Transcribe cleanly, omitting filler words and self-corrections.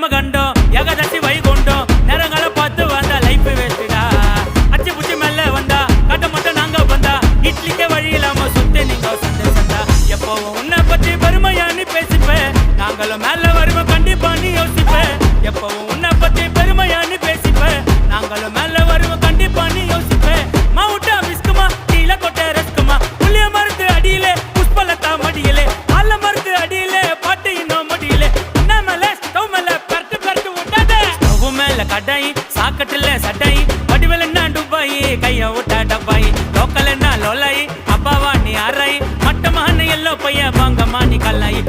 யமகண்டம் ஏகாதசி வைகுண்டம் நேரங்களை பார்த்து வந்தா லைஃப் வேஸ்டா அச்சு புச்சி மேல வந்தா கட்ட மட்டும் நாங்க வந்தா இட்லிக்கே வழி இல்லாம சுத்தி நீங்க சந்தேசந்தா எப்பவும் உன்னை பத்தி பெருமையானு பேசிப்பேன் நாங்களும் மேல வருவோம் கண்டிப்பா நீ யோசிப்பேன் எப்பவும் உன்னை பத்தி பெருமையானு பேசிப்பேன் நாங்களும் மேல வருவோம் கண்டிப்பா நீ யோசிப்பேன் மாவுட்டா விஸ்குமா கீழே கொட்டை ரஸ்குமா புளிய மருந்து அடியிலே புஷ்பலத்தா மடியிலே ஆல மருந்து அடியிலே பாட்டு இன்னும் முடியலே என்ன மேல ஸ்டவ் மேல பரட்டு பரட்டு விட்டாதே ஸ்டவ் மேல கடாய் சாக்கட்டுல சட்டாய் வடிவல் என்ன டுபாய் கைய விட்டா டப்பாய் லோக்கல் என்ன லோலாய் அப்பாவா நீ அறாய் மட்டமான எல்லோ பையன் வாங்கம்மா நீ கல்லாய்